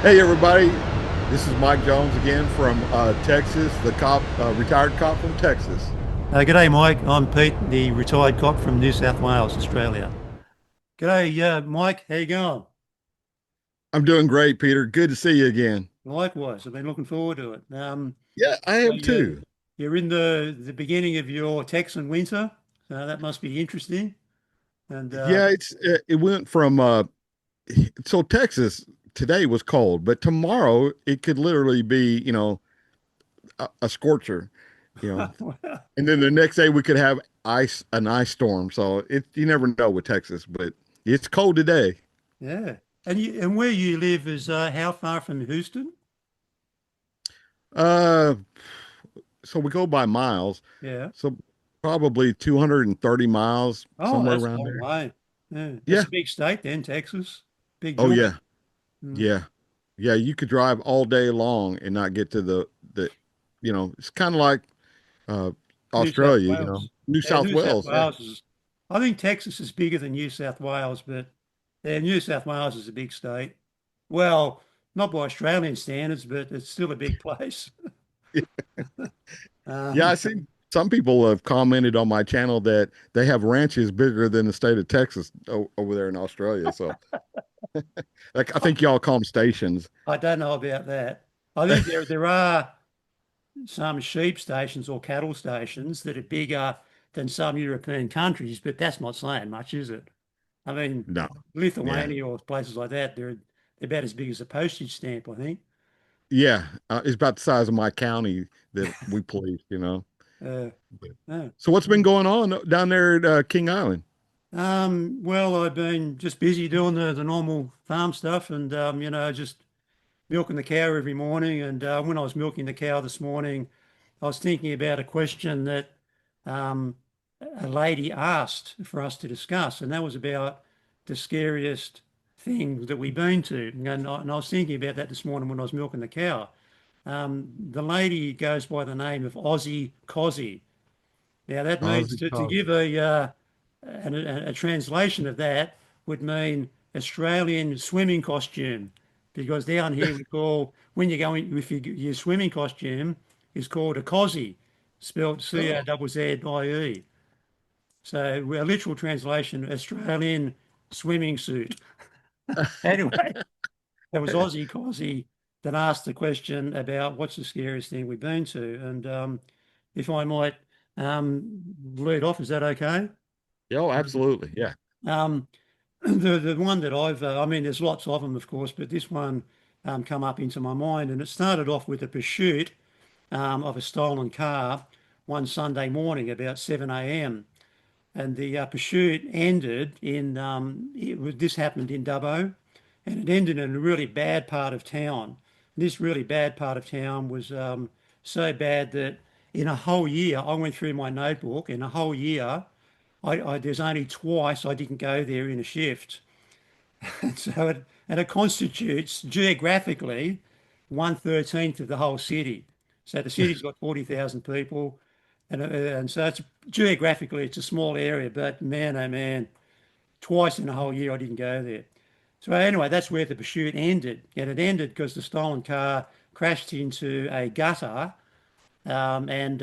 Hey everybody, this is Mike Jones again from Texas, the cop, retired cop from Texas. G'day, Mike. I'm Pete, the retired cop from New South Wales, Australia. G'day, Mike. How you going? I'm doing great, Peter. Good to see you again. Likewise, I've been looking forward to it. Yeah, I So am too. you're in the beginning of your Texan winter, so that must be interesting. And Yeah, it went from so Texas today was cold, but tomorrow it could literally be, a scorcher, you know. And then the next day we could have an ice storm. So you never know with Texas, but it's cold today. yeah. And where you live is how far from Houston? Uh, so we go by miles. Yeah. So probably 230 miles, Oh, somewhere that's a around long there. way. Yeah, that's Yeah. a big state then, Texas. Big Oh joint. yeah. Mm. Yeah. Yeah. You could drive all day long and not get to it's kind of like uh New South Australia, Wales. New Yeah, South New South Wales. Yeah. Wales is, I think Texas is bigger than New South Wales, but yeah, New South Wales is a big state. Well, not by Australian standards, but it's still a big place. Yeah. I Um, see some people have commented on my channel that they have ranches bigger than the state of Texas over there in Australia. So like I think y'all call them stations. I don't know about that. I think there are some sheep stations or cattle stations that are bigger than some European countries, but that's not saying much, is it? I mean, No. Yeah. Lithuania or places like that, they're about as big as a postage stamp, I think. Yeah. It's about the size of my county that we police. Uh, no. So what's been going on down there at King Island? Well, I've been just busy doing the normal farm stuff and, just milking the cow every morning. And when I was milking the cow this morning, I was thinking about a question that um, a lady asked for us to discuss, and that was about the scariest thing that we've been to. And I was thinking about that this morning when I was milking the cow. The lady goes by the name of Aussie Cozzy. Now, that means Ozzy to Cosby. give a translation of that would mean Australian swimming costume, because down here we call when you're going if your swimming costume is called a cozzy, spelled Oh. Cowzie. So a literal translation, Australian swimming suit. Anyway, that was Aussie Cozzy that asked the question about what's the scariest thing we've been to, and if I might lead off, is that okay? Oh, absolutely. Yeah. Um, the one that I mean, there's lots of them, of course, but this one come up into my mind, and it started off with a pursuit of a stolen car one Sunday morning about 7 a.m. And the pursuit ended in this happened in Dubbo, and it ended in a really bad part of town. This really bad part of town was so bad that in a whole year, I went through my notebook. In a whole year, there's only twice I didn't go there in a shift. And it constitutes geographically 1/13 of the whole city. So the city's got 40,000 people, and so it's geographically it's a small area, but man, oh man, twice in a whole year I didn't go there. So anyway, that's where the pursuit ended, and it ended because the stolen car crashed into a gutter and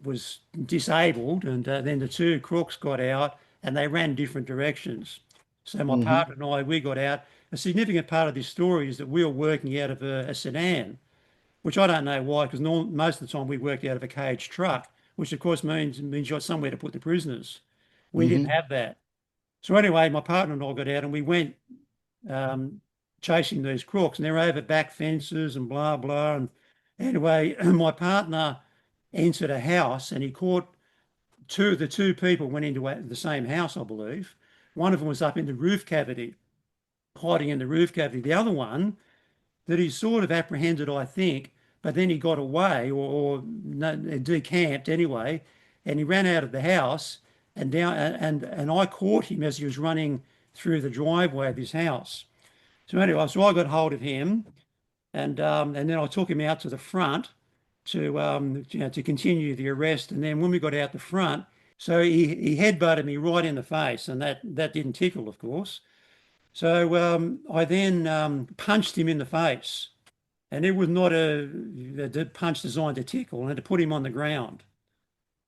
was disabled. And then the two crooks got out and they ran different directions. So my Hmm. partner and I, we got out. A significant part of this story is that we were working out of a sedan, which I don't know why, because most of the time we worked out of a cage truck, which of course means you've got somewhere to put the prisoners. We didn't Hmm. have that. So anyway, my partner and I got out and we went um, chasing these crooks, and they're over back fences and blah blah. And anyway, my partner entered a house and he caught the two people went into the same house, I believe. One of them was up in the roof cavity, hiding in the roof cavity. The other one that he sort of apprehended, I think, but then he got away or no, decamped anyway, and he ran out of the house and down and I caught him as he was running through the driveway of his house. So anyway, so I got hold of him and then I took him out to the front to continue the arrest. And then when we got out the front, so he headbutted me right in the face, and that didn't tickle, of course. So I then punched him in the face, and it was not a punch designed to tickle, and to put him on the ground.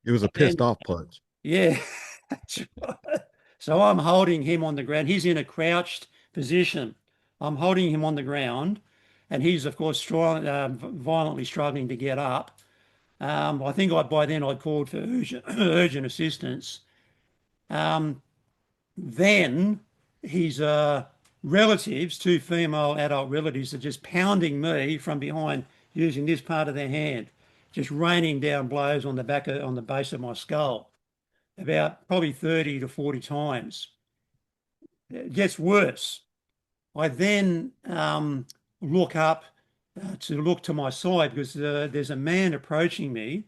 It was a And pissed then, off punch. yeah, that's right. So I'm holding him on the ground. He's in a crouched position. I'm holding him on the ground, and he's, of course, violently struggling to get up. I think by then I'd called for urgent assistance. Um, then his relatives, two female adult relatives, are just pounding me from behind using this part of their hand, just raining down blows on on the base of my skull, about probably 30 to 40 times. It gets worse. I then look up to look to my side because there's a man approaching me.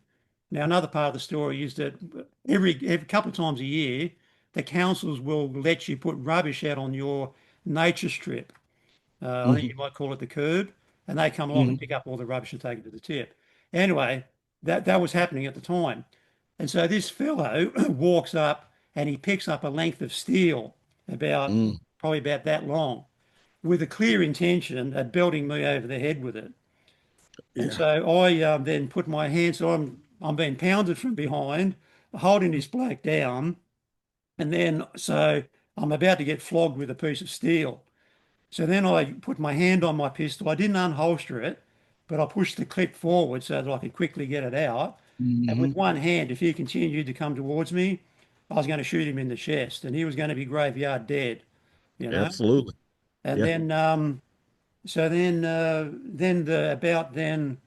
Now, another part of the story is that every couple of times a year, the councils will let you put rubbish out on your nature strip. I think you Hmm. might call it the curb, and they come along and Hmm. pick up all the rubbish and take it to the tip. Anyway, that was happening at the time. And so this fellow walks up and he picks up a length of steel about Mm. probably about that long with a clear intention of belting me over the head with it. And Yeah. so I then put my hands, so I'm being pounded from behind, holding this bloke down, and then so I'm about to get flogged with a piece of steel. So then I put my hand on my pistol. I didn't unholster it, but I pushed the clip forward so that I could quickly get it out. And with Hmm. one hand, if he continued to come towards me, I was going to shoot him in the chest, and he was going to be graveyard dead, you know. Absolutely. And Yeah. then then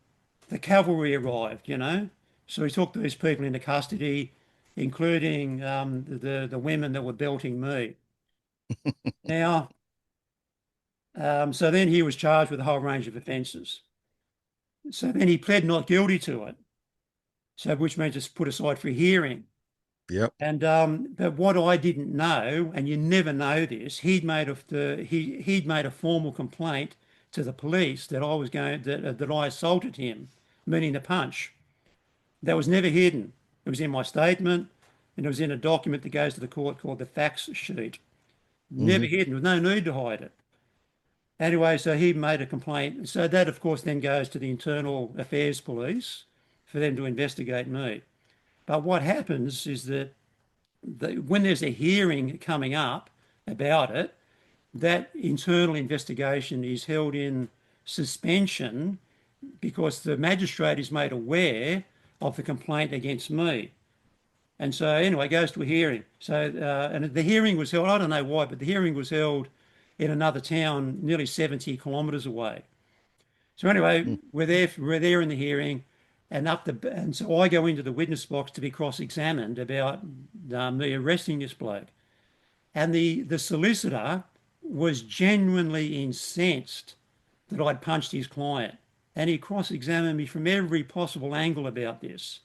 the cavalry arrived, you know. So he took these people into custody, including the women that were belting me. Now, so then he was charged with a whole range of offences. So then he pled not guilty to it. So which means it's put aside for a hearing. Yep. And but what I didn't know, and you never know this, he'd made a formal complaint to the police that that I assaulted him, meaning the punch. That was never hidden. It was in my statement, and it was in a document that goes to the court called the facts sheet. Never Hmm. hidden. There was no need to hide it. Anyway, so he made a complaint. So that, of course, then goes to the Internal Affairs Police for them to investigate me. But what happens is that when there's a hearing coming up about it, that internal investigation is held in suspension because the magistrate is made aware of the complaint against me. And so anyway, it goes to a hearing. So and the hearing was held, I don't know why, but the hearing was held in another town nearly 70 kilometres away. So anyway, we're there in the hearing, and so I go into the witness box to be cross-examined about me arresting this bloke. And the solicitor was genuinely incensed that I'd punched his client. And he cross-examined me from every possible angle about this.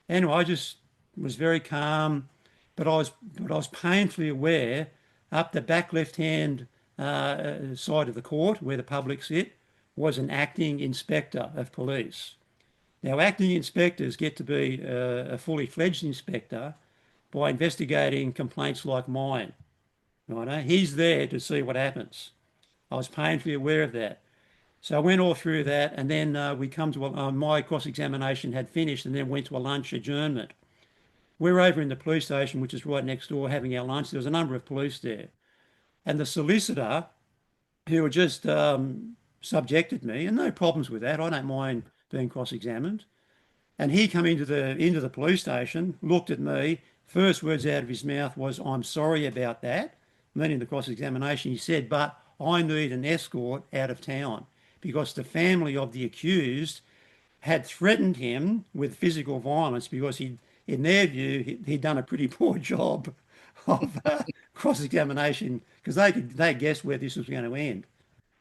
Anyway, I just was very calm, but I was painfully aware up the back left-hand side of the court where the public sit was an acting inspector of police. Now, acting inspectors get to be a fully fledged inspector by investigating complaints like mine. Right? He's there to see what happens. I was painfully aware of that. So I went all through that, and then we come to my cross-examination had finished, and then went to a lunch adjournment. We're over in the police station, which is right next door, having our lunch. There was a number of police there, and the solicitor, who had just subjected me, and no problems with that. I don't mind being cross-examined. And he come into the police station, looked at me. First words out of his mouth was, "I'm sorry about that." Meaning the cross-examination, he said, "But I need an escort out of town because the family of the accused had threatened him with physical violence because in their view, he'd done a pretty poor job of cross-examination because they guessed where this was going to end."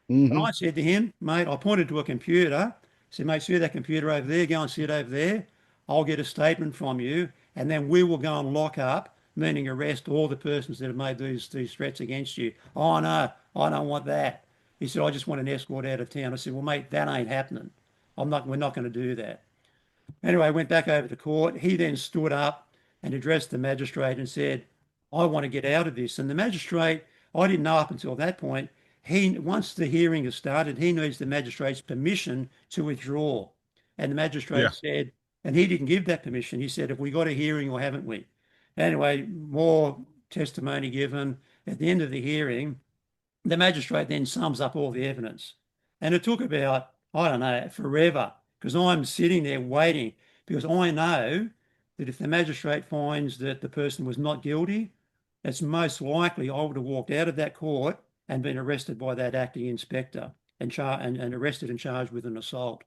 And Hmm. I said to him, "Mate," I pointed to a computer. I said, "Mate, see that computer over there? Go and sit over there. I'll get a statement from you, and then we will go and lock up, meaning arrest all the persons that have made these threats against you." "Oh, no, I don't want that." He said, "I just want an escort out of town." I said, "Well, mate, that ain't happening. We're not going to do that." Anyway, I went back over to court. He then stood up and addressed the magistrate and said, "I want to get out of this." And the magistrate, I didn't know up until that point. Once the hearing has started, he needs the magistrate's permission to withdraw. And the Yeah. magistrate said, and he didn't give that permission. He said, have we got a hearing or haven't we? Anyway, more testimony given. At the end of the hearing, the magistrate then sums up all the evidence. And it took about, I don't know, forever because I'm sitting there waiting because I know that if the magistrate finds that the person was not guilty, it's most likely I would have walked out of that court and been arrested by that acting inspector and arrested and charged with an assault.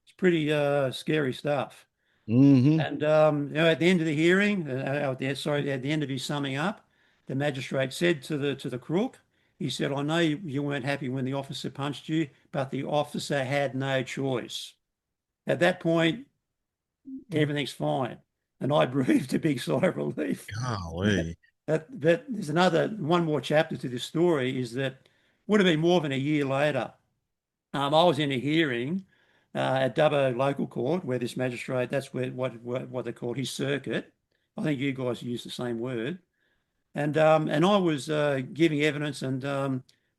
It's pretty scary stuff. Hmm. And at the end of the hearing, at the end of his summing up, the magistrate said to the crook, he said, "I know you weren't happy when the officer punched you, but the officer had no choice." At that point, everything's fine, and I breathed a big sigh of relief. Golly. That there's one more chapter to this story is that would have been more than a year later. I was in a hearing at Dubbo Local Court where this magistrate, that's where what they call his circuit. I think you guys use the same word. And I was giving evidence, and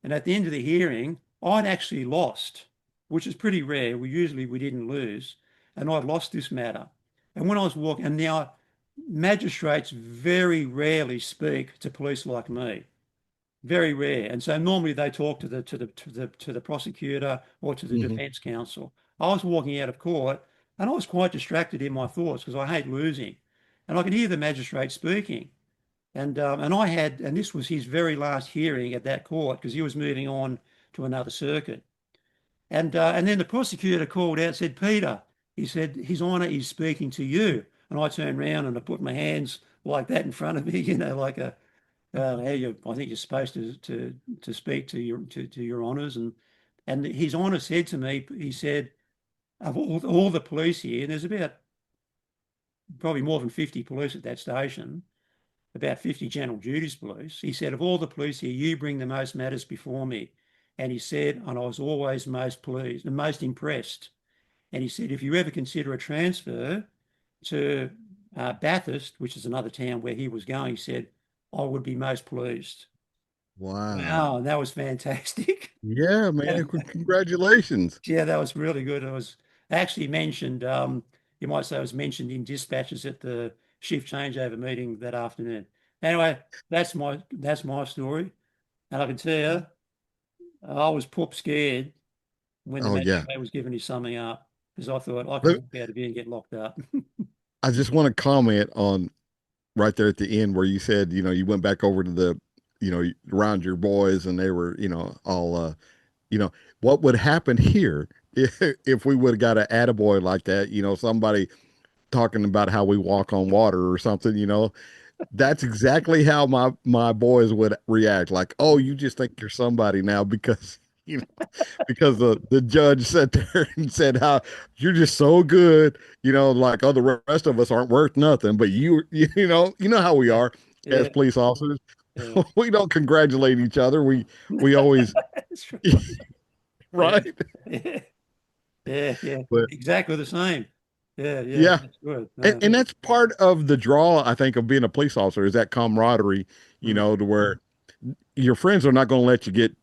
at the end of the hearing, I'd actually lost, which is pretty rare. We didn't lose, and I'd lost this matter. And when I was walking, and now magistrates very rarely speak to police like me, very rare. And so normally they talk to the prosecutor or to the Hmm. defense counsel. I was walking out of court, and I was quite distracted in my thoughts because I hate losing, and I could hear the magistrate speaking. And this was his very last hearing at that court because he was moving on to another circuit. And then the prosecutor called out and said, Peter, he said, His Honour is speaking to you. And I turned around and I put my hands like that in front of me, like I think you're supposed to speak to your honours. And His Honour said to me, he said, of all the police here, and there's about probably more than 50 police at that station, about 50 general duties police. He said, of all the police here, you bring the most matters before me. And he said, and I was always most pleased and most impressed. And he said, if you ever consider a transfer to Bathurst, which is another town where he was going, he said, I would be most pleased. Wow. Wow, that was fantastic. Yeah, man. Congratulations. Yeah, that was really good. It was actually mentioned, you might say it was mentioned in dispatches at the shift changeover meeting that afternoon. Anyway, that's my story. And I can tell you, I was poop scared when the Oh, yeah. magistrate was giving his summing up because I thought I could But walk out of here and get locked up. I just want to comment on right there at the end where you said, you went back over to around your boys and they were, all, you know, what would happen here if we would have got an attaboy like that, somebody talking about how we walk on water or something, that's exactly how my boys would react. Like, oh, you just think you're somebody now because you know because the judge sat there and said how you're just so good, like other rest of us aren't worth nothing, but you know how we Yeah, are as yeah, police officers. yeah. We don't congratulate each other. We always That's right. Yeah, right. yeah, yeah, yeah. But Exactly the same. Yeah, yeah. yeah, That's good. and, No, and that, that's part of the draw, I think, of being a police officer is that camaraderie, mm, to where your friends are not going to let you get,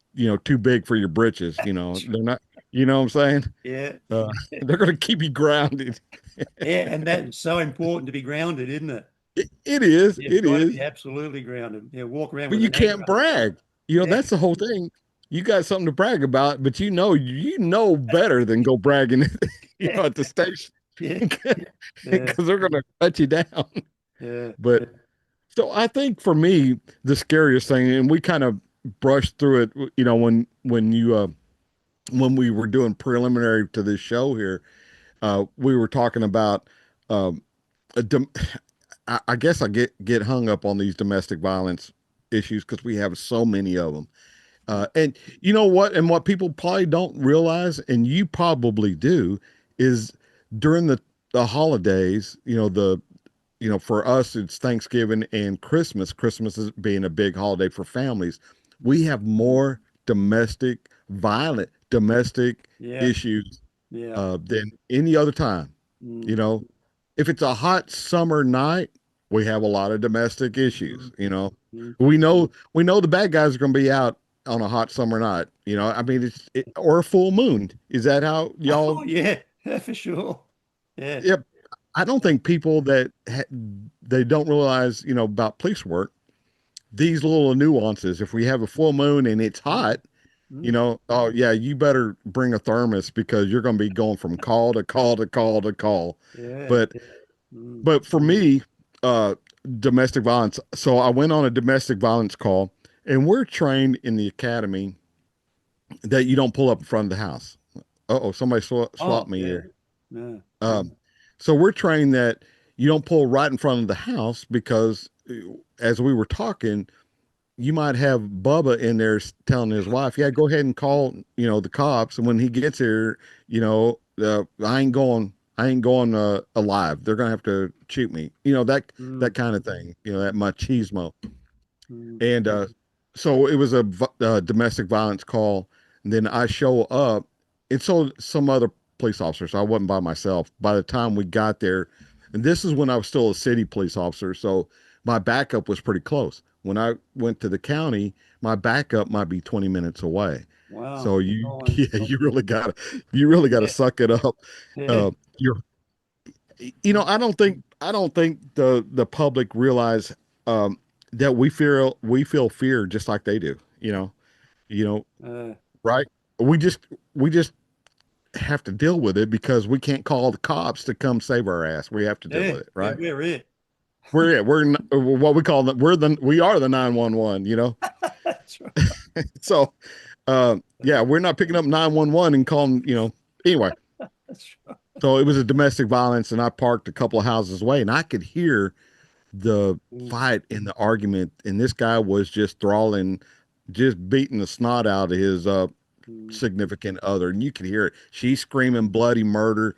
too big for your britches. They're not, what I'm saying? yeah, Uh, they're going to keep you grounded. yeah. And that's so important to be grounded, isn't it? It is, You've it got to be is, absolutely grounded. Yeah, walk around but with you an anchor can't up your back. brag. Yeah, That's the whole thing. You got something to brag about, but you know better than go bragging, yeah, at the station yeah, yeah, because they're going to cut you down. yeah, But yeah. so I think for me, the scariest thing, and we kind of brushed through it, when we were doing preliminary to this show here, we were talking about, um, a dom- I guess I get hung up on these domestic violence issues because we have so many of them. And you know what? And what people probably don't realize, and you probably do, is during the holidays, for us, it's Thanksgiving and Christmas. Christmas is being a big holiday for families. We have more violent domestic Yeah, issues yeah. than any other time. You Mm, know, if it's a hot summer night, we have a lot of domestic issues. mm, Mm. We know the bad guys are going to be out on a hot summer night. I mean, or a full moon. Is that how Oh y'all? yeah, yeah, for sure. Yeah. Yep. I don't think people that they don't realize, about police work, these little nuances. If we have a full moon and it's Mm. hot, Mm. oh yeah, you better bring a thermos because you're going to be going from call to call to call to call. Yeah. But Mm. but for me, uh, domestic violence. So I went on a domestic violence call, and we're trained in the academy that you don't pull up in front of the house. Oh, somebody swapped Oh me yeah. here. No. So we're trained that you don't pull right in front of the house because, as we were talking, you might have Bubba in there telling his wife, "Yeah, go ahead and call, the cops." And when he gets here, I ain't going alive. They're gonna have to shoot me. That Mm. kind of thing. That machismo. Mm. And so it was a domestic violence call. And then I show up, and so some other police officers. I wasn't by myself. By the time we got there, and this is when I was still a city police officer, so my backup was pretty close. When I went to the county, my backup might be 20 minutes away. Wow. So you, Oh, yeah, you really gotta yeah. suck it up. Yeah. Uh, you're, I don't think the public realize um, that we feel fear just like they do. You know, Uh, right? We just have to deal with it because we can't call the cops to come save our ass. We have to deal yeah. with it, Yeah. right? We're it. What we call that. We are the 911. That's right. So yeah, we're not picking up 911 and calling. Anyway. That's right. So it was a domestic violence, and I parked a couple of houses away, and I could hear the Mm. fight and the argument, and this guy was just thralling, just beating the snot out of his Mm. significant other, and you could hear it. She's screaming bloody murder.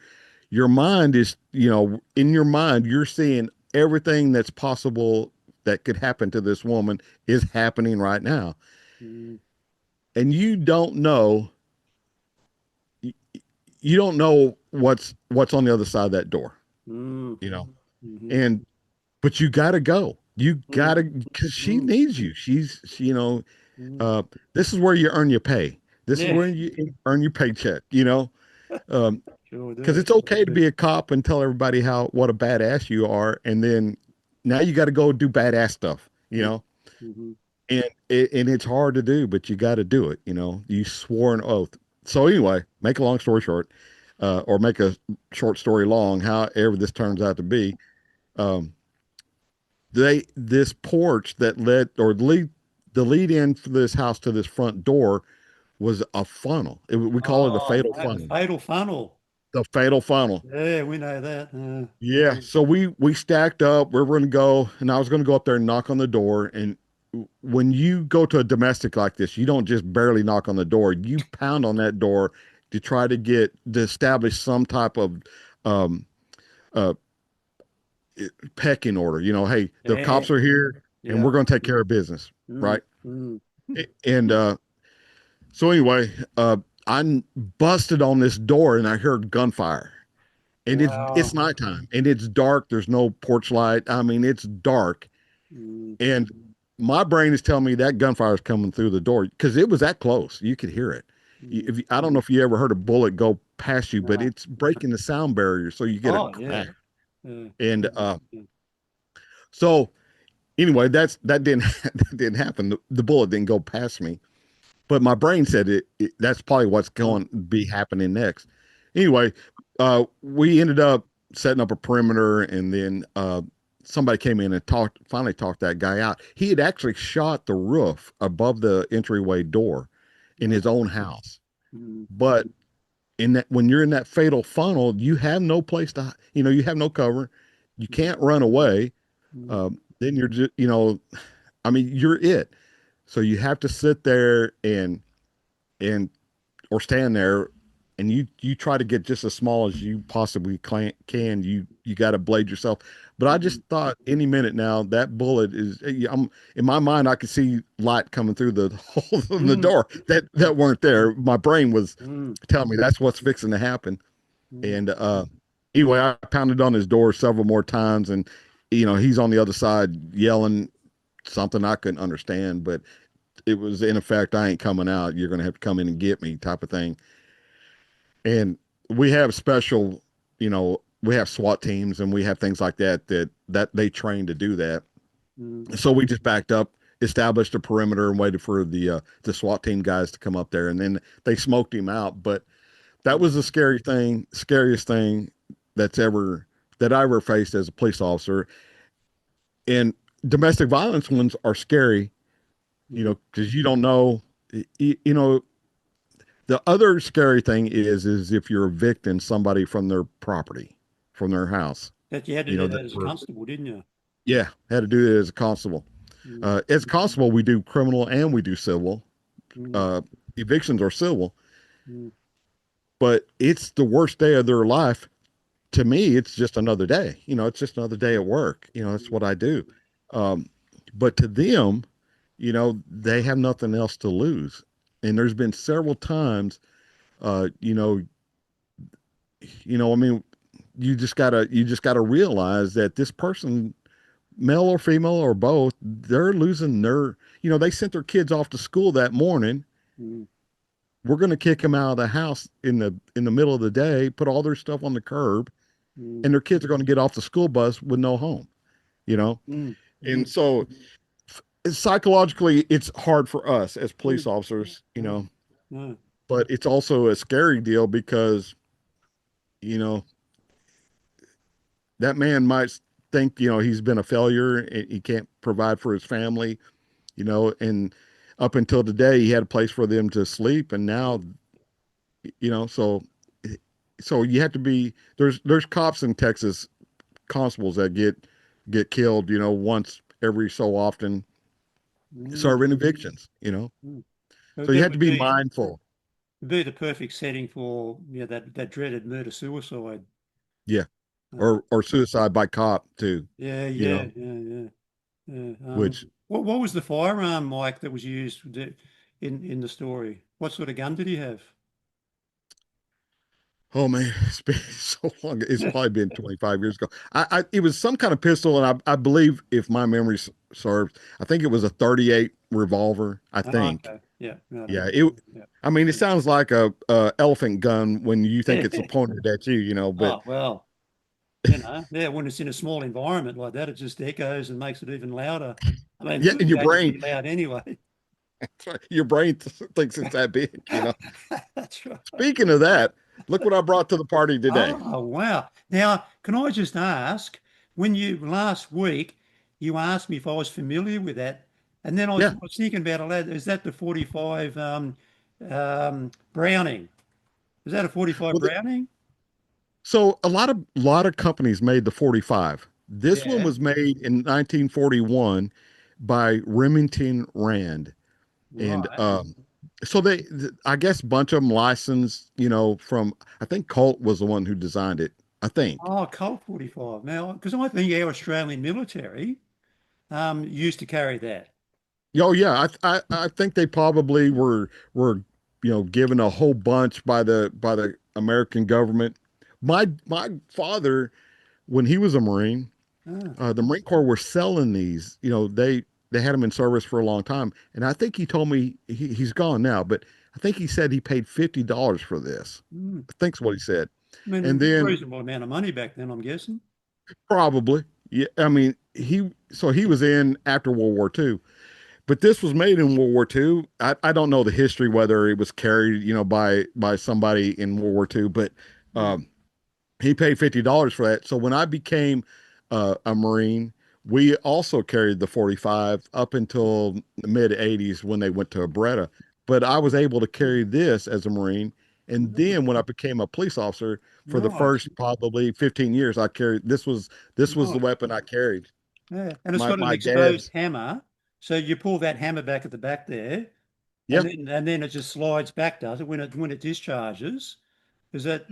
Your mind is, in your mind, you're seeing everything that's possible that could happen to this woman is happening right now, Mm. and you don't know what's on the other side of that door, Mm. you know, Mhm. and but you gotta go. You Mm. gotta, because she Mm. needs you. Mm. Uh, this is where you earn your pay. This is Yeah. where you earn your paycheck. Um, Sure because do. it's okay to be a cop and tell everybody what a badass you are, and then now you got to go do badass stuff. Mm. Mhm. And it's hard to do, but you got to do it. You swore an oath. So anyway, make a long story short, or make a short story long, however this turns out to be. Um, this porch that led or lead the lead in for this house to this front door was a funnel. We call it a Oh, fatal mate, the funnel. fatal funnel. The fatal funnel. Yeah, we know that. Yeah. So we stacked up. We were going to go, and I was going to go up there and knock on the door. And when you go to a domestic like this, you don't just barely knock on the door. You pound on that door to try to establish some type of um, uh, pecking order. Hey, the Yeah. cops are here, and Yeah. we're going to take care of business, Mm. right? Mm. And so anyway, I busted on this door, and I heard gunfire. And it's Wow. nighttime, and it's dark. There's no porch light. I mean, it's dark, Mm. and my brain is telling me that gunfire is coming through the door because it was that close. You could hear it. Mm. I don't know if you ever heard a bullet go past you, but No. it's breaking the sound barrier, so you get a Oh, yeah. crack. Yeah. And Yeah. so anyway, that didn't that didn't happen. The bullet didn't go past me, but my brain said that's probably what's Oh, going to be happening next. Anyway, we ended up setting up a perimeter, and then somebody came in and finally talked that guy out. He had actually shot the roof above the entryway door in yeah. his own house. Mm. But when you're in that fatal funnel, you have no place to, you have no cover. You can't run away. Mm. Then you're just, I mean, you're it. So you have to sit there and or stand there, and you try to get just as small as you possibly can. You got to blade yourself. But I Mm. just thought any minute now that bullet is. I'm in my mind. I could see light coming through the holes in the Mm. door that weren't there. My brain was Mm. telling me that's what's fixing to happen. Mm. And anyway, I pounded on his door several more times, and he's on the other side yelling, something I couldn't understand, but it was in effect, I ain't coming out. You're going to have to come in and get me type of thing. And we have special, we have SWAT teams and we have things like that they train to do that. Mm, So we just backed up, established a perimeter and waited for the SWAT team guys to come up there and then they smoked him out. But that mm, was the scariest thing that's ever that I ever faced as a police officer. And domestic violence ones are scary, mm. because you don't know, you know, the other scary thing is if you're evicting somebody from their property, from their house, That you had to do that as a constable, didn't you? yeah, had to do it as a constable. Mm, As a constable, we do criminal and we do civil. mm, Uh, Evictions are civil, mm, but it's the worst day of their life. To me, it's just another day. It's just another day at work. That's what I do. Um, but to them, they have nothing else to lose. And there's been several times, uh, you know, I mean, you just gotta realize that this person, male or female or both, they're losing they sent their kids off to school that morning. mm, We're going to kick them out of the house in the middle of the day, put all their stuff on the curb, mm, and their kids are going to get off the school bus with no home, you know? mm, And mm, so psychologically, it's hard for us as police mm. officers, No, no. but it's also a scary deal because, you know, that man might think, he's been a failure and he can't provide for his family, and up until today, he had a place for them to sleep. And now, so, you have to be, there's cops in Texas, constables that get killed, once every so often Mm, serving evictions, mm. So so you that have to be mindful. would be the perfect setting for that dreaded murder suicide. Yeah. Uh, Or suicide by cop too, yeah, you yeah, know, yeah, yeah. Yeah. which, What was the firearm, Mike, that was used in the story? What sort of gun did he have? oh man, it's been so long. It's probably been 25 years ago. It was some kind of pistol. And I believe if my memory serves, I think it was a 38 revolver. I Oh, think. okay. Yeah, right Yeah. on. Yeah. I mean, it sounds like a elephant gun when you think it's Yeah. pointed at you, but Oh, well, yeah, when it's in a small environment like that, it just echoes and makes it even louder. I mean, yeah, in your it's brain, pretty loud anyway. your brain thinks it's that big. That's right. Speaking of that, look what I brought to the party today. Oh, wow. Now, can I just ask, when you last week, you asked me if I was familiar with that, and then Yeah. I was thinking about it later, is that the 45 Browning? Is that a 45 Well, Browning? so a lot of companies made the 45. This one Yeah, was made in 1941 by Remington Rand. And right. so I guess a bunch of them licensed, from, I think Colt was the one who designed it. I think. Oh, Colt 45. Now, because I think our Australian military used to carry that. Oh yeah, I think they probably were given a whole bunch by the American government. My father, when he was a Marine, Ah, the Marine Corps were selling these. They had them in service for a long time, and I think he told me he's gone now, but I think he said he paid $50 for this. hmm. I think's what he said, I and mean, then reasonable amount of money back then, I'm guessing. probably, yeah. I mean, he was in after World War II. But this was made in World War II. I don't know the history whether it was carried, by somebody in World War II, but Hmm. um, he paid $50 for that. So when I became a Marine, we also carried the 45 up until the mid 80s when they went to a Beretta. But I was able to carry this as a Marine. And then when I became a police officer for the Right, first probably 15 years, I carried this was the right. weapon I carried. Yeah, and it's My got an my exposed dad's. hammer. So you pull that hammer back at the back there, Yeah. and then it just slides back, does it, when it discharges? Is that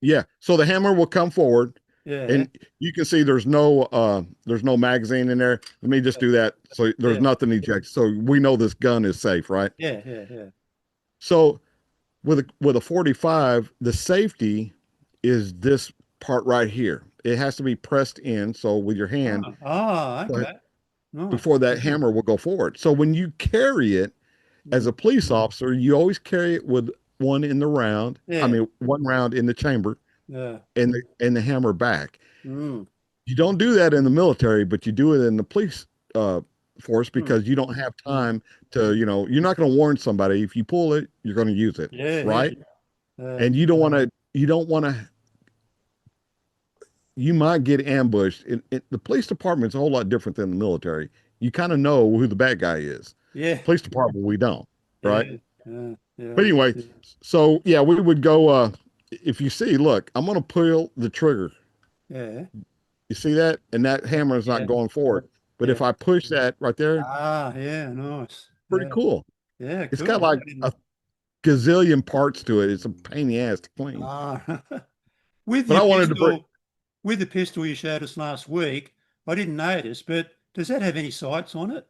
Yeah. So the hammer will come forward yeah, and you can see there's no magazine in there. Let me just do that. So there's yeah, nothing ejected. So we know this gun is safe, right? yeah, yeah, yeah. So with a 45, the safety is this part right here. It has to be pressed in. So with your hand, Oh, but okay. Right. before that hammer will go forward. So when you carry it as a Mm. police officer, you always carry it with one in the round. I Yeah. mean, one round in the chamber Yeah. and the hammer back. Mm. You don't do that in the military, but you do it in the police uh, force Mm. because you don't have time to, you're not going to warn somebody. If you pull it, you're going to use it, Yeah. Yeah. right? Uh, And you don't want to, you might get ambushed. The police department's a whole lot different than the military. You kind of know who the bad guy is. yeah. Police department, we don't, right? Yeah. Yeah. But anyway, so yeah, we would go, if you see, look, I'm going to pull the trigger. Yeah. You see that? And that hammer is not Yeah. going forward. But Yeah. if I push that right there, Ah, yeah. Nice. pretty Yeah. cool. Yeah. It's got Cool. like a gazillion parts to it. It's a pain in the ass to clean. Ah. With But your I wanted to bring, with the pistol you showed us last week, I didn't notice, but does that have any sights on it?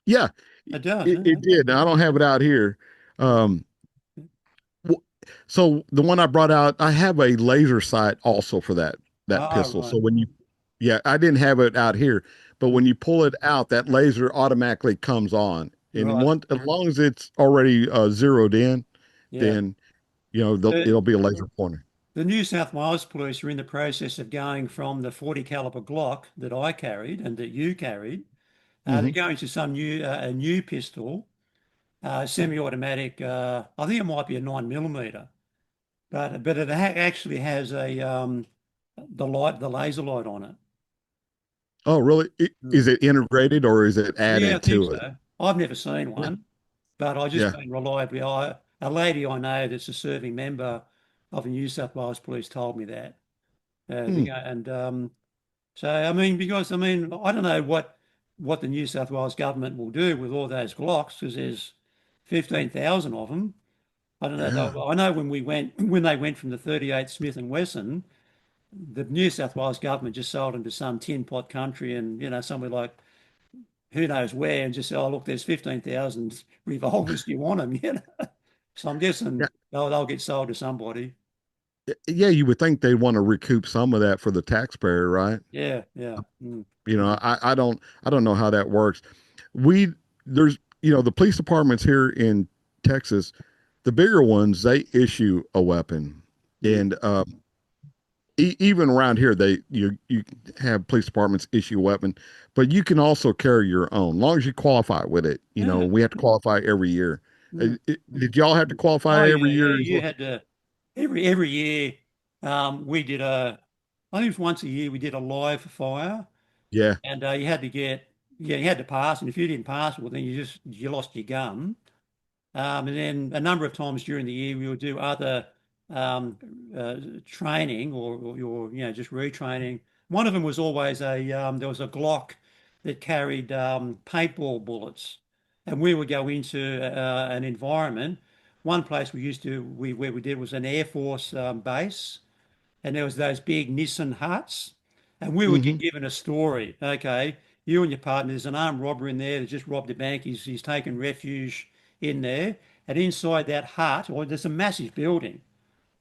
yeah, It does, it, huh? it did. Now, I don't have it out here. Um, w- so the one I brought out, I have a laser sight also for that Ah, pistol. right. So yeah, I didn't have it out here, but when Mm. you pull it out, that laser automatically comes on. And Right. as long as it's already zeroed in, Yeah. then The, it'll be a laser pointer. the New South Wales Police are in the process of going from the 40 caliber Glock that I carried and that you carried. They're Hmm. going to some a new pistol, semi-automatic. I think it might be a 9 millimeter, but it actually has a the laser light on it. Oh, really? Mm. Is it integrated or is it Yeah, I added think to it? so. I've never seen Yeah. one, but I just Yeah. been reliably. A lady I know that's a serving member of the New South Wales Police told me that. Hmm. And so I mean, because I mean, I don't know what the New South Wales government will do with all those Glocks because there's 15,000 of them. I don't know. Yeah. I know when we went when they went from the 38 Smith and Wesson, the New South Wales government just sold them to some tin pot country and somewhere like who knows where and just say, oh look, there's 15,000 revolvers. Do you want them? So I'm Yeah. guessing they'll get sold to somebody. Yeah. You would think they'd want to recoup some of that for the taxpayer, right? Yeah, yeah. Mm. I don't know how that works. We there's the police departments here in Texas, the bigger ones, they issue a weapon, Mm. and even around here, you have police departments issue a weapon, but you can also carry your own, as long as you qualify with it. Yeah. We have to qualify every year. Mm. Did y'all have to Oh qualify every yeah, yeah. year as You well? had to every year. We did I think it was once a year we did a live fire, Yeah. and you had to you had to pass, and if you didn't pass, well then you lost your gun. And then a number of times during the year we would do other um, training or just retraining. One of them was always there was a Glock that carried paintball bullets, and we would go into an environment. One place where we did was an Air Force base, and there was those big Nissan huts, and we would get Hmm. given a story. Okay, you and your partner, there's an armed robber in there that just robbed a bank. He's taken refuge in there, and inside that hut, or there's a massive building,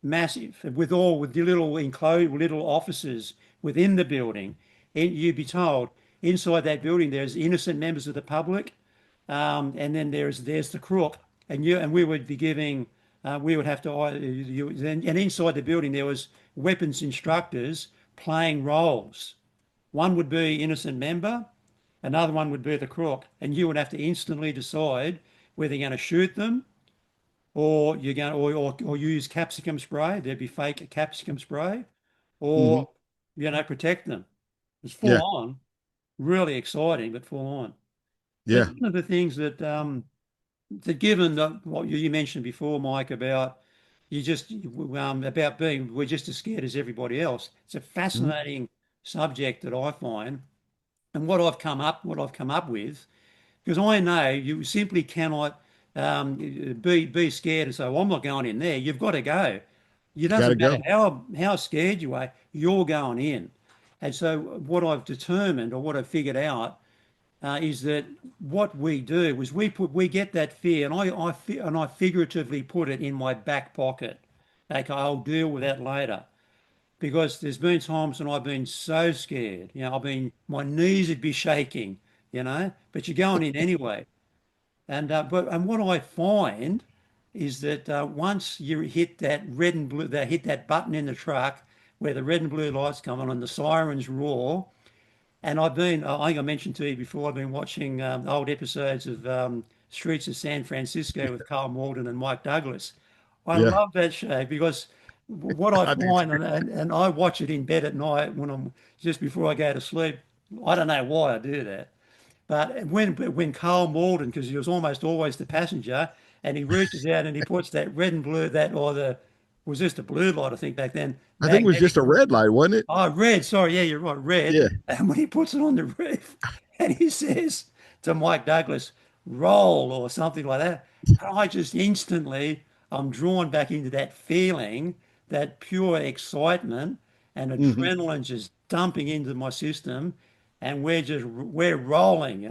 massive, with the little enclosed little offices within the building. And you'd be told inside that building there's innocent members of the public, and then there's the crook, and we would be giving, we would have to, and inside the building there was weapons instructors playing roles. One would be innocent member, another one would be the crook, and you would have to instantly decide whether you're going to shoot them or you're going to, or use capsicum spray. There'd be fake capsicum spray, Hmm. or protect them. It's full Yeah. on, really exciting, but full on. But Yeah. one of the things that given what you mentioned before, Mike, about you just about being we're just as scared as everybody else. It's a Mhm. fascinating subject that I find, and what I've come up with, because I know you simply cannot be scared and say, "Well, I'm not going in there." You've got to go. It Got to doesn't matter go. how scared you are, you're going in. And so, what I've determined or what I've figured out is that what we do is we get that fear, and I figuratively put it in my back pocket. Okay, I'll deal with that later. because there's been times when I've been so scared. My knees would be shaking, but you're going in anyway. And what I find is that once you hit that red and blue, they hit that button in the truck where the red and blue lights come on and the sirens roar. And I think I mentioned to you before, I've been watching old episodes of Streets of San Francisco with Carl Malden and Mike Douglas. I Yeah, love that show because what I I do find, too. and I watch it in bed at night when I'm just before I go to sleep. I don't know why I do that. But when Carl Malden, because he was almost always the passenger, and he reaches out and he puts that red and blue, that or the was just a blue light, I think back then, I think it was magnetic. just a red light, wasn't it? Oh, red. Sorry, yeah, you're right, red. Yeah. And when he puts it on the roof, and he says to Mike Douglas, "Roll" or something like that, and I just instantly, I'm drawn back into that feeling, that pure excitement and Hmm. adrenaline just dumping into my system, and we're rolling,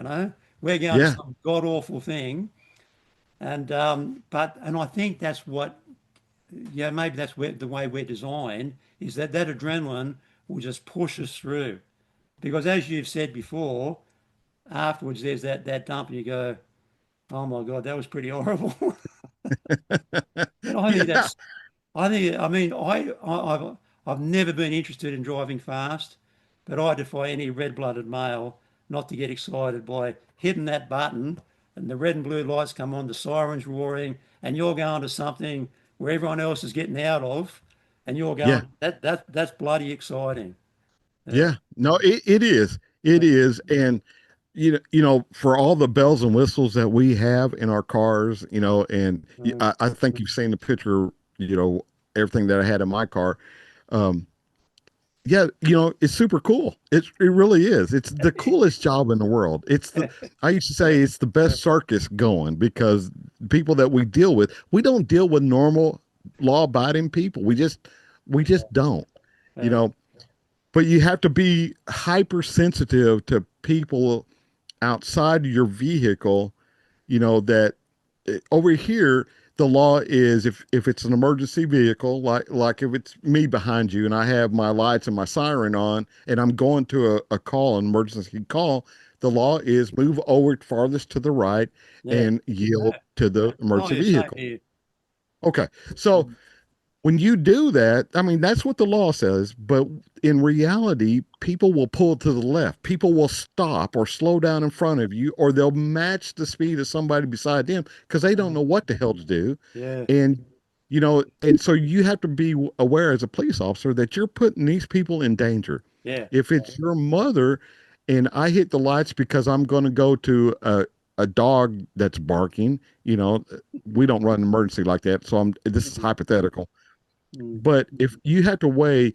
we're going to Yeah. some god awful thing, and I think that's what, yeah, maybe that's the way we're designed, is that adrenaline will just push us through. Because as you've said before, afterwards there's that dump and you go, oh my God, that was pretty horrible. But I think Yeah. that's, I think, I mean, I've never been interested in driving fast, but I defy any red-blooded male not to get excited by hitting that button and the red and blue lights come on, the sirens roaring, and you're going to something where everyone else is getting out of, and you're Yeah. going, that's bloody exciting. Yeah. Yeah. No, it is. It is. And for all the bells and whistles that we have in our cars, and Mm, I think you've seen the picture, you know, everything that I had in my car. Um, yeah, it's super cool. It really is. It's the coolest job in the world. I used to say it's the best circus going because people that we deal with, we don't deal with normal law-abiding people. We just don't, you yeah, know. But you have to be hypersensitive to people outside your vehicle, that over here the law is if it's an emergency vehicle, like if it's me behind you and I have my lights and my siren on and I'm going to a call, an emergency call, the law is move over farthest to the right yeah. and yield Yeah. to the Oh, emergency yeah, same vehicle. here. Okay. So Mm, when you do that, I mean, that's what the law says. But in reality, people will pull to the left. People will stop or slow down in front of you, or they'll match the speed of somebody beside them because they don't know what the hell to do. yeah, And, and so you have to be aware as a police officer that you're putting these people in danger. yeah, If it's your mother and I hit the lights because I'm going to go to a dog that's barking, we don't run an emergency like that. So this is hypothetical, mm, but if you have to weigh,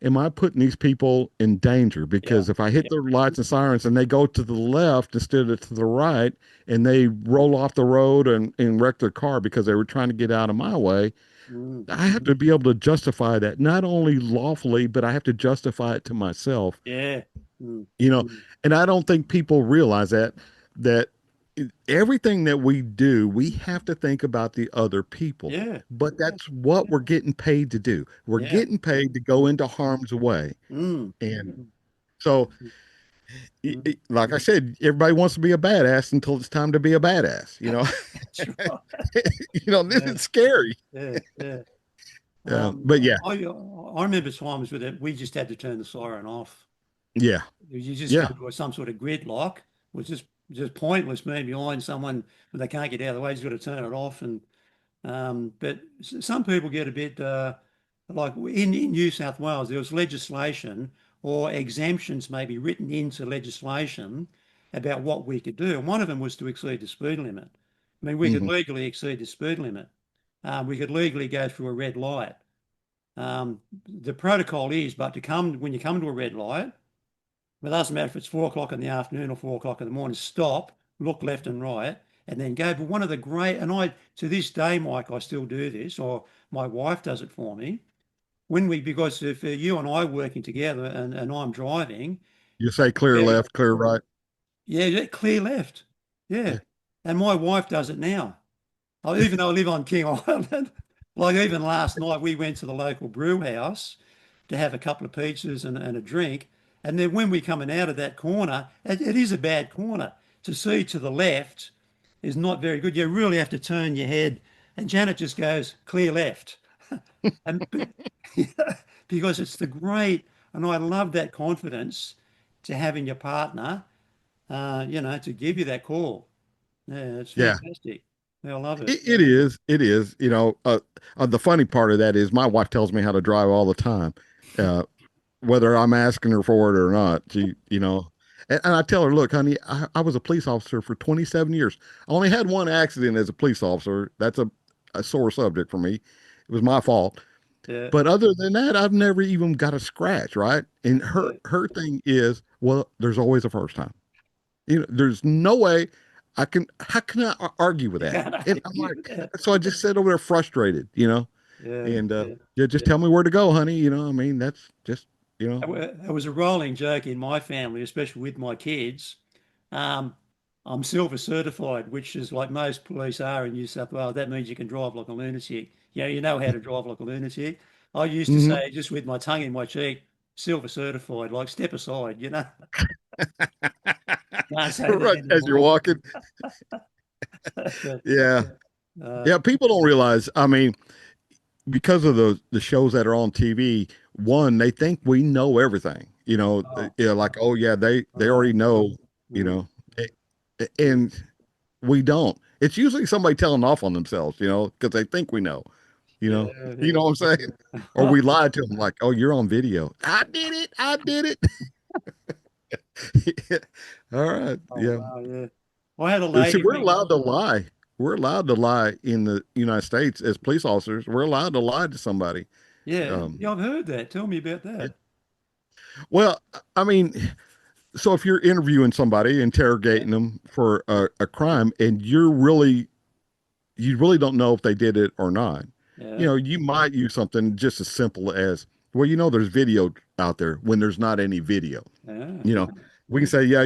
am I putting these people in danger? yeah, Because if I hit their lights and sirens and they go to the left instead of to the right and they roll off the road and wreck their car because they were trying to get out of my way, mm, I have to be able to justify that, not only lawfully, but I have to justify it to myself. yeah, mm, You know, mm, and I don't think people realize that everything that we do, we have to think about the other people. yeah, But that's what we're getting paid to do. We're yeah, getting paid to go into harm's way. mm, And so, mm. like I said, everybody wants to be a badass until it's time to be a badass, That's right. This Yeah, is scary. yeah, yeah. But yeah, I remember times with it, we just had to turn the siren off. yeah, You just go yeah. to some sort of gridlock, which is just pointless being behind someone when they can't get out of the way. You've got to turn it off. But some people get a bit like in New South Wales, there was legislation or exemptions maybe written into legislation about what we could do. And one of them was to exceed the speed limit. I mean, we could Hmm. legally exceed the speed limit. We could legally go through a red light. The protocol is, but when you come to a red light, it doesn't matter if it's 4 o'clock in the afternoon or 4 o'clock in the morning, stop, look left and right, and then go. But one of the great, and to this day, Mike, I still do this, or my wife does it for me. Because if you and I are working together and I'm driving, You say clear yeah, left, clear right. yeah, yeah, clear left. Yeah. Yeah. And my wife does it now. Even though I live on King Island, like even last night we went to the local brew house to have a couple of pizzas and a drink. And then when we're coming out of that corner, it is a bad corner. To see to the left is not very good. You really have to turn your head. And Janet just goes, clear left. And because it's the great, and I love that confidence to have in your partner, to give you that call. Yeah, it's Yeah, fantastic. I love it. it is. It is. The funny part of that is my wife tells me how to drive all the time, uh, whether I'm asking her for it or not. And I tell her, look, honey, I was a police officer for 27 years. I only had one accident as a police officer. That's a sore subject for me. It was my fault. Yeah, But other than that, I've never even got a scratch, right? And her yeah. her thing is, well, there's always a first time. There's no way how can I argue with You that? can't And I'm argue like, with that. so I just sit over there frustrated. Yeah, And yeah. yeah, just Yeah. tell me where to go, honey. I mean, that's just, you know, It was a rolling joke in my family, especially with my kids. Um, I'm silver certified, which is like most police are in New South Wales. That means you can drive like a lunatic. You know how to drive like a lunatic. I used to hmm say, just with my tongue in my cheek, silver certified, like step aside. Can't say that right as you're anymore. walking. But, Yeah. uh, Yeah. People don't realize, I mean, because of the shows that are on TV, one, they think we know everything. oh, Like, oh yeah, they oh, already know, you mm, know, and we don't. It's usually somebody telling off on themselves, because they think we know, you yeah, know, you yeah. know what I'm saying? Or we lied to them like, oh, you're on video. I did it. I did it. Yeah. All right. Oh, Yeah. wow, yeah. I had a See, lady we're ring. allowed to lie. We're allowed to lie in the United States as police officers. We're allowed to lie to somebody. Yeah, Um, yeah, I've heard that. Tell me about that. well, I mean, so if you're interviewing somebody, Yeah, interrogating them for a crime, and you really don't know if they did it or not. yeah, You might use something just as simple as, well, there's video out there when there's not any video. yeah, You know, we can say, yeah,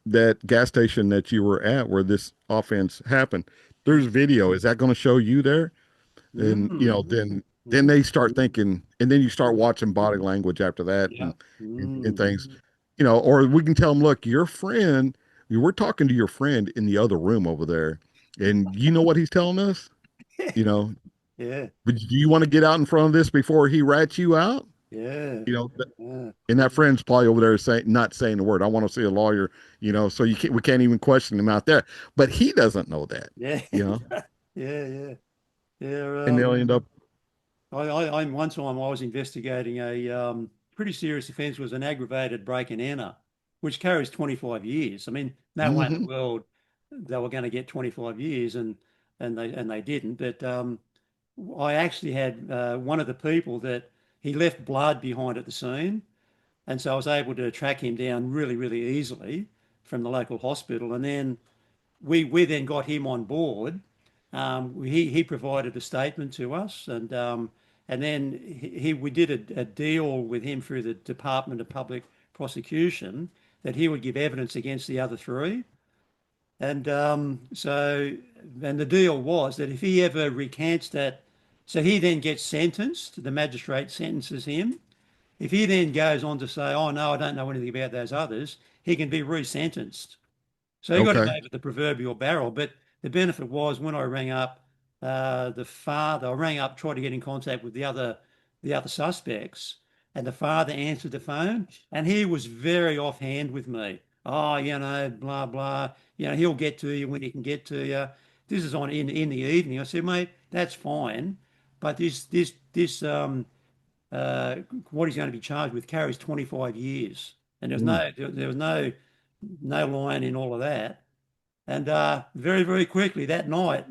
that gas station that you were at where this offense happened, there's video. Is that going to show you there? And mm, then mm, they start thinking, and then you start watching body language after that yeah, and mm. things, or we can tell them, look, your friend, we're talking to your friend in the other room over there, and you know what he's telling us, you know, Yeah, but do you want to get out in front of this before he rats you out? yeah, You know, yeah, and that friend's probably over there saying, not saying a word. I want to see a lawyer, so we can't even question him out there. But he doesn't know that, yeah, you know, yeah, yeah, yeah. and they'll end up. One time I was investigating a pretty serious offence was an aggravated break and enter, which carries 25 years. I mean, no way in the Hmm. world they were going to get 25 years, and they didn't. But I actually had one of the people that he left blood behind at the scene, and so I was able to track him down really, really easily from the local hospital, and then we then got him on board. He provided a statement to us, and then we did a deal with him through the Department of Public Prosecution that he would give evidence against the other three. And the deal was that if he ever recants that, so he then gets sentenced, the magistrate sentences him. If he then goes on to say, oh no, I don't know anything about those others, he can be resentenced. So he got him Okay. over the proverbial barrel. But the benefit was when I rang up the father, I rang up, tried to get in contact with the other suspects, and the father answered the phone, and he was very offhand with me. Oh, blah blah. He'll get to you when he can get to you. This is on in the evening. I said, mate, that's fine, but this uh, what he's going to be charged with carries 25 years, and Mm. there was no line in all of that. And very, very quickly that night,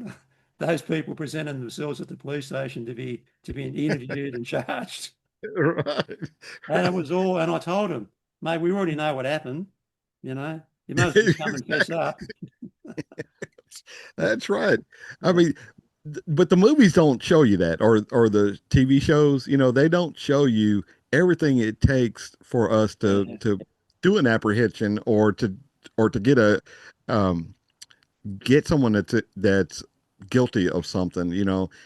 those people presented themselves at the police station to be interviewed and charged. Right. And it was all, and I told them, mate, we already know what happened. You might as well just come and fess Exactly. up. That's right. I Yeah, mean, but the movies don't show you that, or the TV shows, they don't show you everything it takes for us to yeah, to do an apprehension or to um get someone that's guilty of something.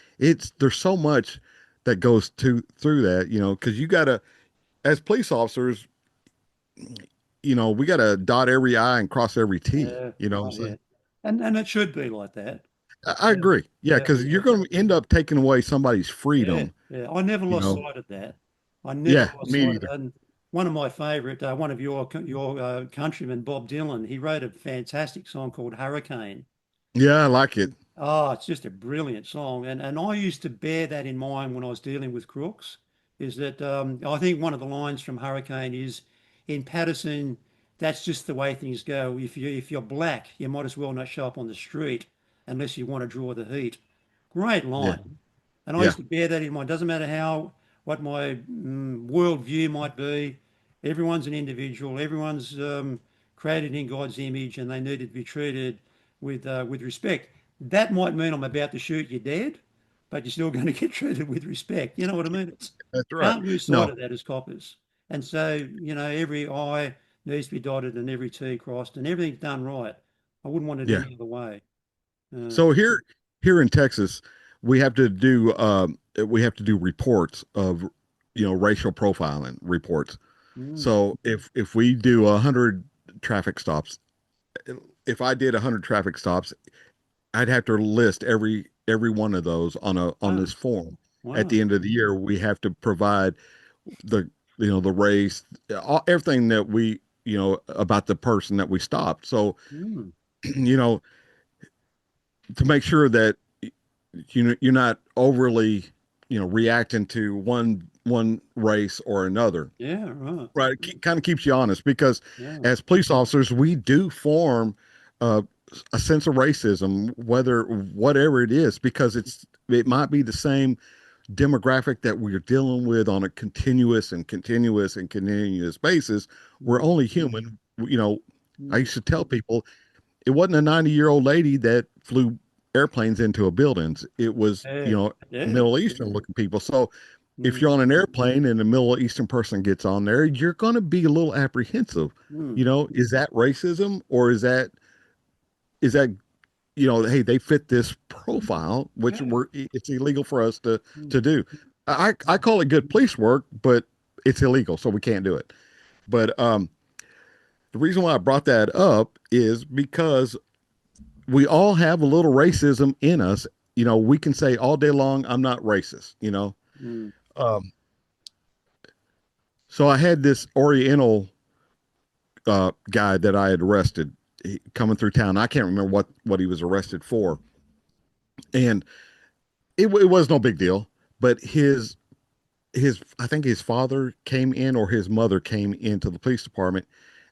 There's so much that goes to through that, because as police officers, we got to dot every I and cross every T. Yeah, You know what I'm oh yeah, saying? and it should be like that. I Yeah, agree. Yeah, yeah, because you're going to end up taking away somebody's yeah, freedom. yeah. I never You lost know? sight of that. I never Yeah, lost me sight of either. that. And one of my favorite, one of your countrymen, Bob Dylan, he wrote a fantastic song called Hurricane. Yeah, I like it. Oh, it's just a brilliant song. And I used to bear that in mind when I was dealing with crooks, is that I think one of the lines from Hurricane is in Patterson, that's just the way things go. If you're black, you might as well not show up on the street unless you want to draw the heat. Great Yeah, line. And I yeah, used to bear that in mind. Doesn't matter what my worldview might be. Everyone's an individual. Everyone's created in God's image, and they need to be treated with respect. That might mean I'm about to shoot you dead, but you're still going to get treated with respect. You know what I mean? It's that's right. can't lose sight No, of that as coppers. And so, every I needs to be dotted and every T crossed and everything's done right. I wouldn't want it yeah. any other way. Uh, So here in Texas, we have to do reports of racial profiling reports. mm, So if we do 100 traffic stops, if I did 100 traffic stops, I'd have to list every one of those on wow, this form. At wow. the end of the year, we have to provide the the race, everything that we about the person that we stopped. So Mm, you know to make sure that you're not overly reacting to one race or another. yeah, right. Right, it kind of keeps you honest because Yeah. as police officers, we do form uh, a sense of racism, whatever it is, because it might be the same demographic that we're dealing with on a continuous basis. We're Mm, only human. I mm. used to tell people it wasn't a 90-year-old lady that flew airplanes into a buildings. It was, Yeah, yeah. Middle Eastern looking people. So if Mm, you're on an airplane and a Middle Eastern person gets on there, you're going to be a little apprehensive. mm. Is that racism or is that hey, they fit this profile, which Yeah. it's illegal for us to Mm, do. I call it good police work, but it's illegal, so we can't do it. But the reason why I brought that up is because we all have a little racism in us. We can say all day long, I'm not racist. mm. Um, so I had this Oriental guy that I had arrested coming through town. I can't remember what he was arrested for, and it was no big deal. But his I think his father came in or his mother came into the police department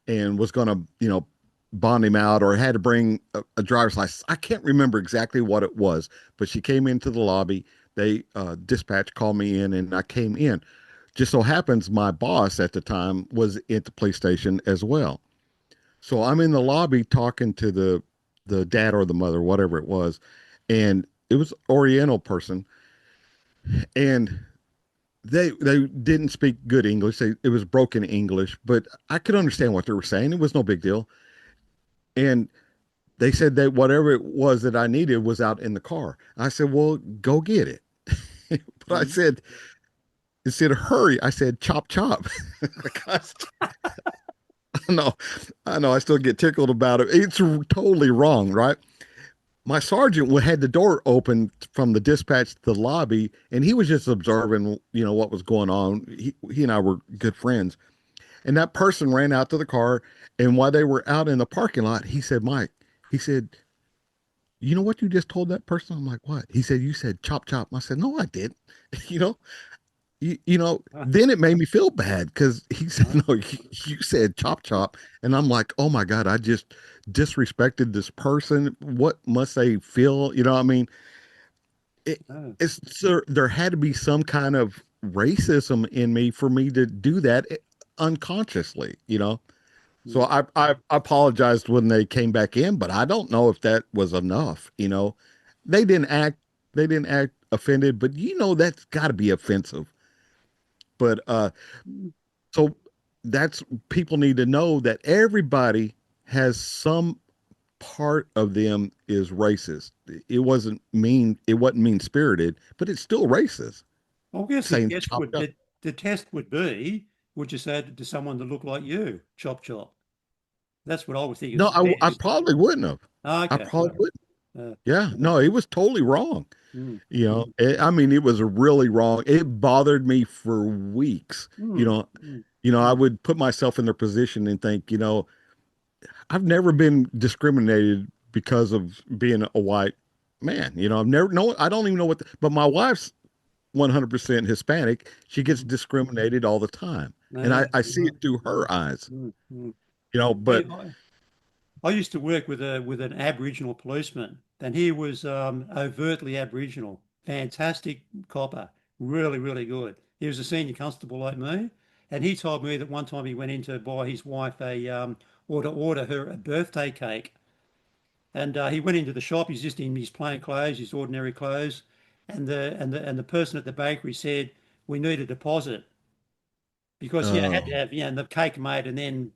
and was going to bond him out or had to bring a driver's license. I can't remember exactly what it was, but she came into the lobby. They dispatch called me in and I came in. Just so happens my boss at the time was at the police station as well. So I'm in the lobby talking to the dad or the mother, whatever it was, and it was Oriental person, and they didn't speak good English. It was broken English, but I could understand what they were saying. It was no big deal. And they said that whatever it was that I needed was out in the car. I said, "Well, go get it." But I Mm. said, instead of hurry, I said, "Chop, chop." I know, I know. I still get tickled about it. It's totally wrong, right? My sergeant had the door open from the dispatch to the lobby, and he was just observing, what was going on. He and I were good friends, and that person ran out to the car. And while they were out in the parking lot, he said, "Mike," he said, "You know what you just told that person?" I'm like, "What?" He said, "You said chop chop." I said, "No, I didn't." you know, then it made me feel bad because he said, Uh, "No, you said chop chop," and I'm like, "Oh my god, I just disrespected this person. What must they feel?" I mean, it, uh, there had to be some kind of racism in me for me to do that unconsciously. So mm, I apologized when they came back in, but I don't know if that was enough. They didn't act they didn't act offended, but that's got to be offensive. But mm. so that's people need to know that everybody has some part of them is racist. It wasn't mean spirited, but it's still racist. I guess Saying chop chop. the test would be would you say to someone that looked like you? Chop chop. That's what I would think No, is fair. I probably wouldn't have. I Okay. probably wouldn't. Uh, Yeah, no, it was totally wrong. mm, I mean, it was really wrong. It bothered me for weeks. You mm, know, mm, I would put myself in their position and think, I've never been discriminated because of being a white man. I've never no, I don't even know but my wife's 100% Hispanic. She gets mm, discriminated all the time, and yeah, I see right. it through her eyes. Mm, mm. But I used to work with a with an Aboriginal policeman, and he was overtly Aboriginal. Fantastic copper, really, really good. He was a senior constable like me, and he told me that one time he went in to buy his wife or to order her a birthday cake, and he went into the shop. He's just in his plain clothes, his ordinary clothes, and the person at the bakery said, "We need a deposit." Because I had to oh have the cake made and then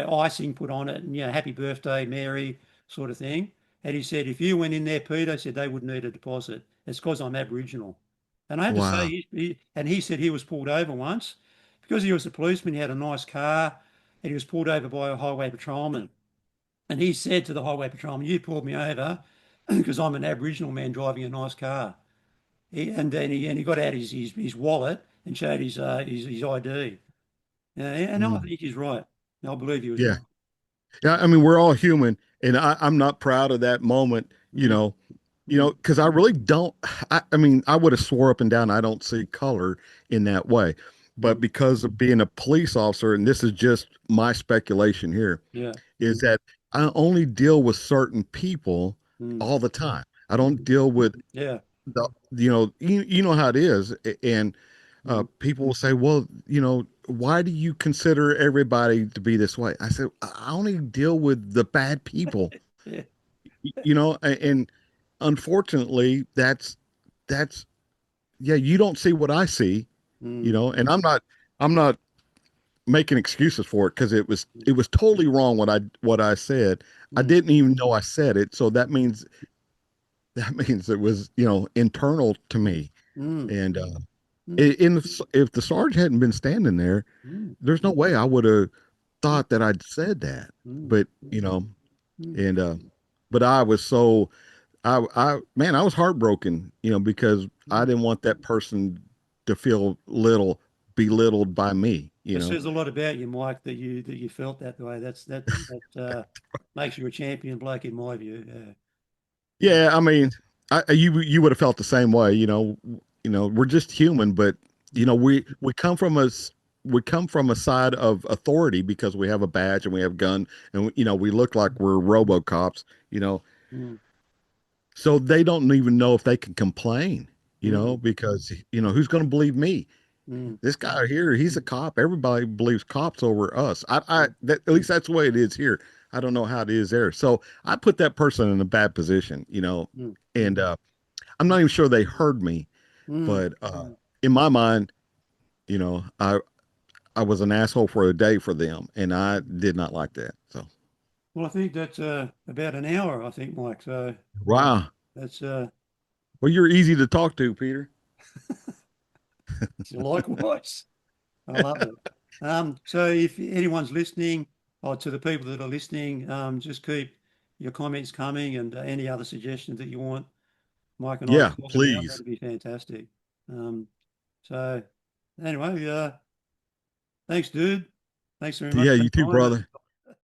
icing put on it and happy birthday Mary sort of thing. And he said if you went in there, Peter, said they would need a deposit. It's because I'm Aboriginal. And I had to say, wow, and he said he was pulled over once because he was a policeman. He had a nice car, and he was pulled over by a highway patrolman. And he said to the highway patrolman, "You pulled me over because I'm an Aboriginal man driving a nice car." And he got out his wallet and showed his ID. Yeah, and I mm, think he's right. I believe he was yeah, right. yeah. I mean, we're all human, and I'm not proud of that moment. Mm, mm, Because I really don't. I mean, I would have swore up and down I don't see color in that way, but mm, because of being a police officer, and this is just my speculation here, yeah. is that I only deal with certain people Mm, all the time. I don't mm, deal with yeah. you know how it is, and Mm, people will say, well, why do you consider everybody to be this way? I said, I only deal with the bad people, yeah. and unfortunately, that's yeah, you don't see what I see, Mm, and I'm not making excuses for it because it was totally wrong what I said. I mm, didn't even know I said it, so that means it was internal to me. mm, And mm, if the sergeant hadn't been standing there, mm, there's no way I would have mm, thought that I'd said that. mm, But mm, and but I was man, I was heartbroken, because I mm. didn't want that person to feel belittled by me. It says a lot about you, Mike, that you felt that way. That makes you a champion bloke in my view. Yeah. Yeah, I mean, you would have felt the same way, we're just human, but Mm, we come from we come from a side of authority because we have a badge and we have gun and we look like we're RoboCops, mm, so they don't even know if they can complain, mm, because who's going to believe me? mm, This guy here, he's a cop. Everybody believes cops over us. mm, At least that's the way it is here. I don't know how it is there. So I put that person in a bad position, mm, and I'm not even sure they heard me, mm, but mm. in my mind, you know, I I was an asshole for a day for them, and I did not like that. So Well, I think that's about an hour, I think, Mike. So wow. that's Well, you're easy to talk to, Peter. likewise. I love it. So if anyone's listening, or to the people that are listening, just keep your comments coming and any other suggestions that you want Mike and I to Yeah, talk about, please. that'd be fantastic. Um, so anyway, thanks, dude. Thanks very much Yeah, for you that too, time. brother.